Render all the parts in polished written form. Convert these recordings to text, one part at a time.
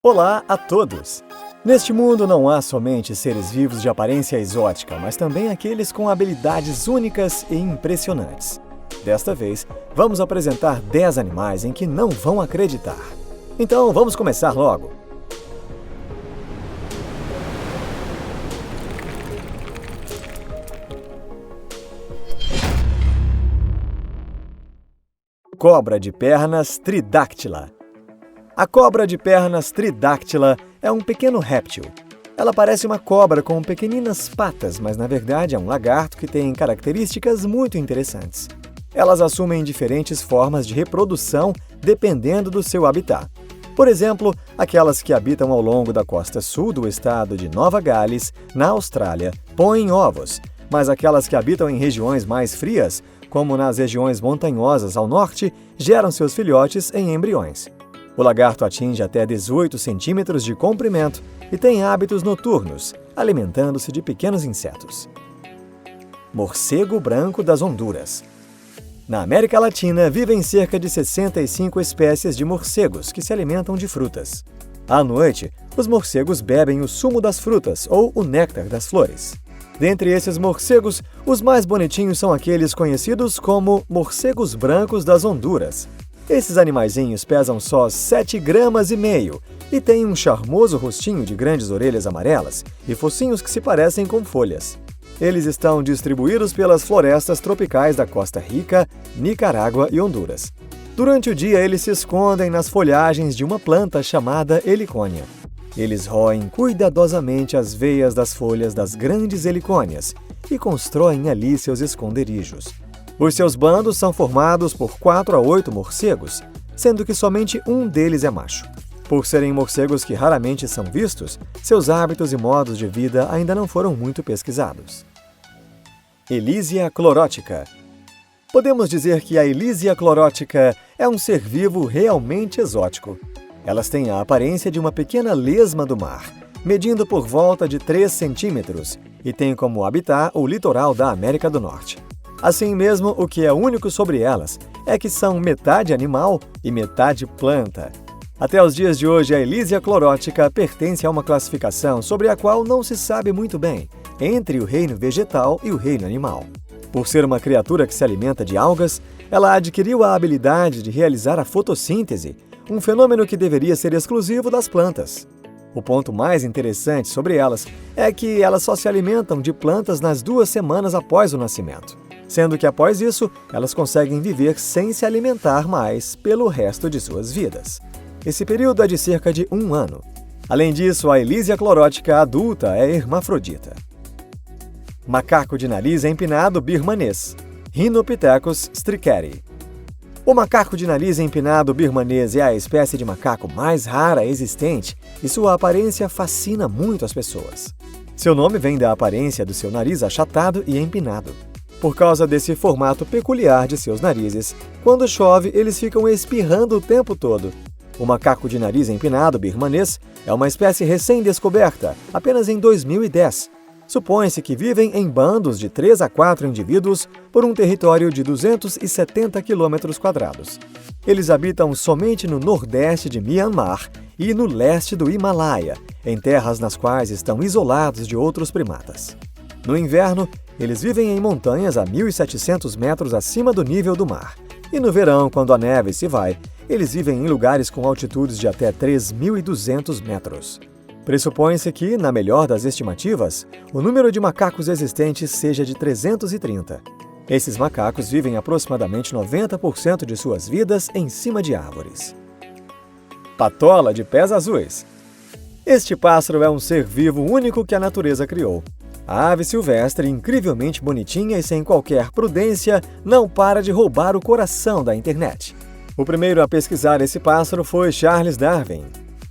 Olá a todos! Neste mundo não há somente seres vivos de aparência exótica, mas também aqueles com habilidades únicas e impressionantes. Desta vez, vamos apresentar 10 animais em que não vão acreditar. Então, vamos começar logo! Cobra de pernas tridáctila. A cobra de pernas tridáctila é um pequeno réptil. Ela parece uma cobra com pequeninas patas, mas na verdade é um lagarto que tem características muito interessantes. Elas assumem diferentes formas de reprodução dependendo do seu habitat. Por exemplo, aquelas que habitam ao longo da costa sul do estado de Nova Gales, na Austrália, põem ovos, mas aquelas que habitam em regiões mais frias, como nas regiões montanhosas ao norte, geram seus filhotes em embriões. O lagarto atinge até 18 centímetros de comprimento e tem hábitos noturnos, alimentando-se de pequenos insetos. Morcego branco das Honduras. Na América Latina, vivem cerca de 65 espécies de morcegos que se alimentam de frutas. À noite, os morcegos bebem o sumo das frutas ou o néctar das flores. Dentre esses morcegos, os mais bonitinhos são aqueles conhecidos como morcegos brancos das Honduras. Esses animaizinhos pesam só 7,5 gramas e têm um charmoso rostinho de grandes orelhas amarelas e focinhos que se parecem com folhas. Eles estão distribuídos pelas florestas tropicais da Costa Rica, Nicarágua e Honduras. Durante o dia, eles se escondem nas folhagens de uma planta chamada helicônia. Eles roem cuidadosamente as veias das folhas das grandes helicônias e constroem ali seus esconderijos. Os seus bandos são formados por 4 a 8 morcegos, sendo que somente um deles é macho. Por serem morcegos que raramente são vistos, seus hábitos e modos de vida ainda não foram muito pesquisados. Elysia clorótica. Podemos dizer que a Elysia clorótica é um ser vivo realmente exótico. Elas têm a aparência de uma pequena lesma do mar, medindo por volta de 3 centímetros, e têm como habitat o litoral da América do Norte. Assim mesmo, o que é único sobre elas é que são metade animal e metade planta. Até os dias de hoje, a Elysia clorótica pertence a uma classificação sobre a qual não se sabe muito bem, entre o reino vegetal e o reino animal. Por ser uma criatura que se alimenta de algas, ela adquiriu a habilidade de realizar a fotossíntese, um fenômeno que deveria ser exclusivo das plantas. O ponto mais interessante sobre elas é que elas só se alimentam de plantas nas 2 semanas após o nascimento, sendo que após isso, elas conseguem viver sem se alimentar mais pelo resto de suas vidas. Esse período é de cerca de 1 ano. Além disso, a Elysia clorótica adulta é hermafrodita. Macaco de nariz empinado birmanês, Rhinopithecus strickeri. O macaco de nariz empinado birmanês é a espécie de macaco mais rara existente e sua aparência fascina muito as pessoas. Seu nome vem da aparência do seu nariz achatado e empinado. Por causa desse formato peculiar de seus narizes, quando chove, eles ficam espirrando o tempo todo. O macaco de nariz empinado birmanês é uma espécie recém-descoberta, apenas em 2010. Supõe-se que vivem em bandos de 3 a 4 indivíduos por um território de 270 km². Eles habitam somente no nordeste de Myanmar e no leste do Himalaia, em terras nas quais estão isolados de outros primatas. No inverno, eles vivem em montanhas a 1.700 metros acima do nível do mar. E no verão, quando a neve se vai, eles vivem em lugares com altitudes de até 3.200 metros. Pressupõe-se que, na melhor das estimativas, o número de macacos existentes seja de 330. Esses macacos vivem aproximadamente 90% de suas vidas em cima de árvores. Patola de pés azuis. Este pássaro é um ser vivo único que a natureza criou. A ave silvestre, incrivelmente bonitinha e sem qualquer prudência, não para de roubar o coração da internet. O primeiro a pesquisar esse pássaro foi Charles Darwin.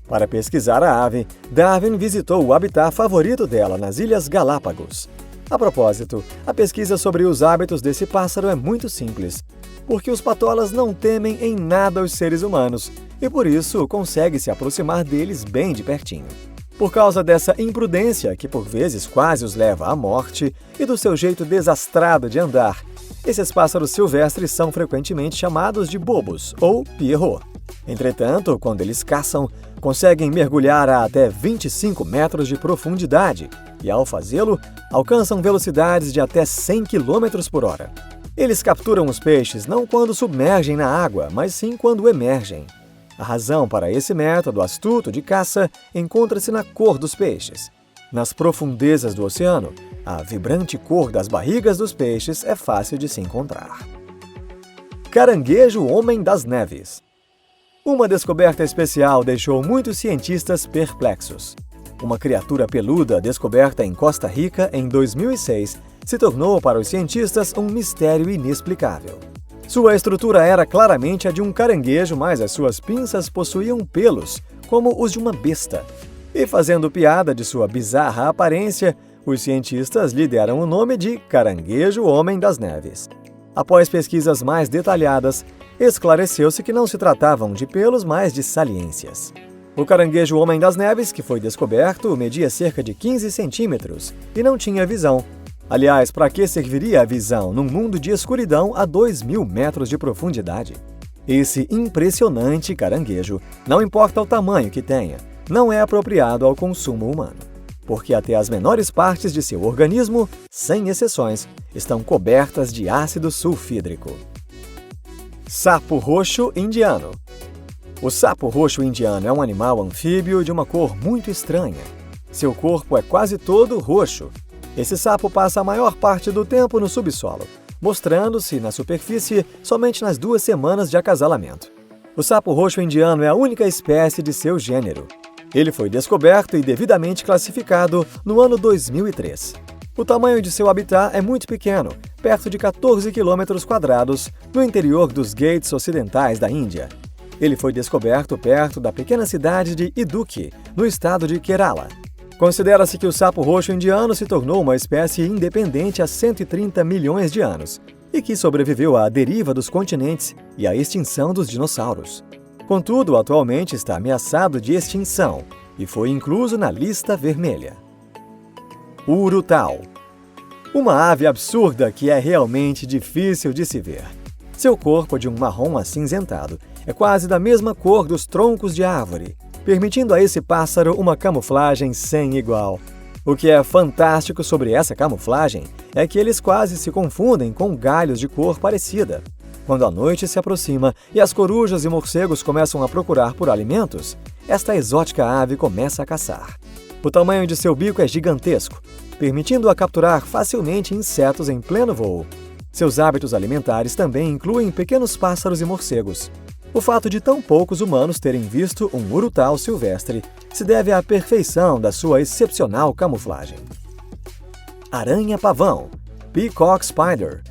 Para pesquisar a ave, Darwin visitou o habitat favorito dela nas Ilhas Galápagos. A propósito, a pesquisa sobre os hábitos desse pássaro é muito simples, porque os patolas não temem em nada os seres humanos e por isso consegue se aproximar deles bem de pertinho. Por causa dessa imprudência, que por vezes quase os leva à morte, e do seu jeito desastrado de andar, esses pássaros silvestres são frequentemente chamados de bobos ou pierrot. Entretanto, quando eles caçam, conseguem mergulhar a até 25 metros de profundidade e, ao fazê-lo, alcançam velocidades de até 100 km por hora. Eles capturam os peixes não quando submergem na água, mas sim quando emergem. A razão para esse método astuto de caça encontra-se na cor dos peixes. Nas profundezas do oceano, a vibrante cor das barrigas dos peixes é fácil de se encontrar. Caranguejo Homem das Neves. Uma descoberta especial deixou muitos cientistas perplexos. Uma criatura peluda descoberta em Costa Rica em 2006 se tornou para os cientistas um mistério inexplicável. Sua estrutura era claramente a de um caranguejo, mas as suas pinças possuíam pelos, como os de uma besta. E fazendo piada de sua bizarra aparência, os cientistas lhe deram o nome de Caranguejo Homem das Neves. Após pesquisas mais detalhadas, esclareceu-se que não se tratavam de pelos, mas de saliências. O caranguejo Homem das Neves, que foi descoberto, media cerca de 15 centímetros e não tinha visão. Aliás, para que serviria a visão num mundo de escuridão a 2.000 metros de profundidade? Esse impressionante caranguejo, não importa o tamanho que tenha, não é apropriado ao consumo humano, porque até as menores partes de seu organismo, sem exceções, estão cobertas de ácido sulfídrico. Sapo roxo indiano. O sapo roxo indiano é um animal anfíbio de uma cor muito estranha. Seu corpo é quase todo roxo. Esse sapo passa a maior parte do tempo no subsolo, mostrando-se na superfície somente nas 2 semanas de acasalamento. O sapo roxo indiano é a única espécie de seu gênero. Ele foi descoberto e devidamente classificado no ano 2003. O tamanho de seu habitat é muito pequeno, perto de 14 km², no interior dos Ghats ocidentais da Índia. Ele foi descoberto perto da pequena cidade de Idukki, no estado de Kerala. Considera-se que o sapo roxo indiano se tornou uma espécie independente há 130 milhões de anos e que sobreviveu à deriva dos continentes e à extinção dos dinossauros. Contudo, atualmente está ameaçado de extinção e foi incluso na lista vermelha. Urutau. Uma ave absurda que é realmente difícil de se ver. Seu corpo é de um marrom acinzentado, é quase da mesma cor dos troncos de árvore, permitindo a esse pássaro uma camuflagem sem igual. O que é fantástico sobre essa camuflagem é que eles quase se confundem com galhos de cor parecida. Quando a noite se aproxima e as corujas e morcegos começam a procurar por alimentos, esta exótica ave começa a caçar. O tamanho de seu bico é gigantesco, permitindo-a capturar facilmente insetos em pleno voo. Seus hábitos alimentares também incluem pequenos pássaros e morcegos. O fato de tão poucos humanos terem visto um urutau silvestre se deve à perfeição da sua excepcional camuflagem. Aranha-pavão, Peacock Spider.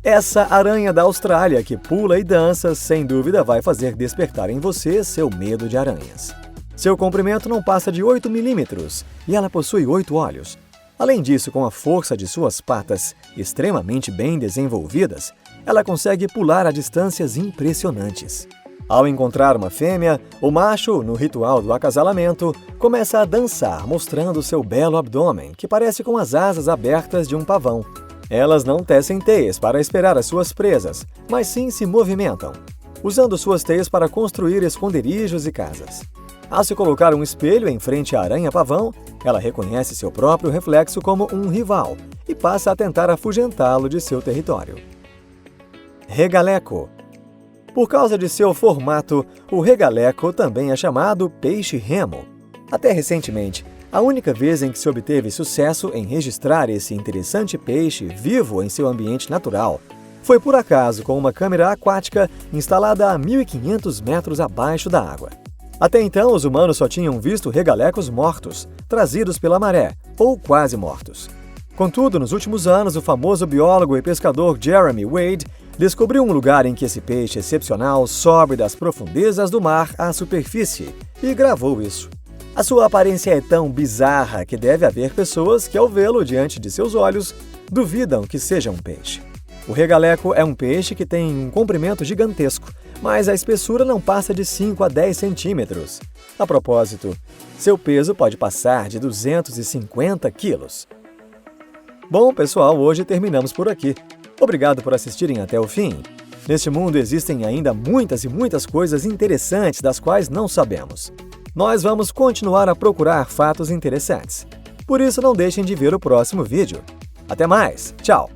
Essa aranha da Austrália que pula e dança, sem dúvida vai fazer despertar em você seu medo de aranhas. Seu comprimento não passa de 8 milímetros e ela possui 8 olhos. Além disso, com a força de suas patas extremamente bem desenvolvidas, ela consegue pular a distâncias impressionantes. Ao encontrar uma fêmea, o macho, no ritual do acasalamento, começa a dançar, mostrando seu belo abdômen, que parece com as asas abertas de um pavão. Elas não tecem teias para esperar as suas presas, mas sim se movimentam, usando suas teias para construir esconderijos e casas. Ao se colocar um espelho em frente à aranha-pavão, ela reconhece seu próprio reflexo como um rival e passa a tentar afugentá-lo de seu território. Regaleco. Por causa de seu formato, o regaleco também é chamado peixe-remo. Até recentemente, a única vez em que se obteve sucesso em registrar esse interessante peixe vivo em seu ambiente natural foi por acaso com uma câmera aquática instalada a 1.500 metros abaixo da água. Até então, os humanos só tinham visto regalecos mortos, trazidos pela maré, ou quase mortos. Contudo, nos últimos anos, o famoso biólogo e pescador Jeremy Wade descobriu um lugar em que esse peixe excepcional sobe das profundezas do mar à superfície e gravou isso. A sua aparência é tão bizarra que deve haver pessoas que, ao vê-lo diante de seus olhos, duvidam que seja um peixe. O regaleco é um peixe que tem um comprimento gigantesco, mas a espessura não passa de 5 a 10 centímetros. A propósito, seu peso pode passar de 250 quilos. Bom, pessoal, hoje terminamos por aqui. Obrigado por assistirem até o fim Neste mundo existem ainda muitas e muitas coisas interessantes das quais não sabemos. Nós vamos continuar a procurar fatos interessantes. Por isso, não deixem de ver o próximo vídeo. Até mais! Tchau!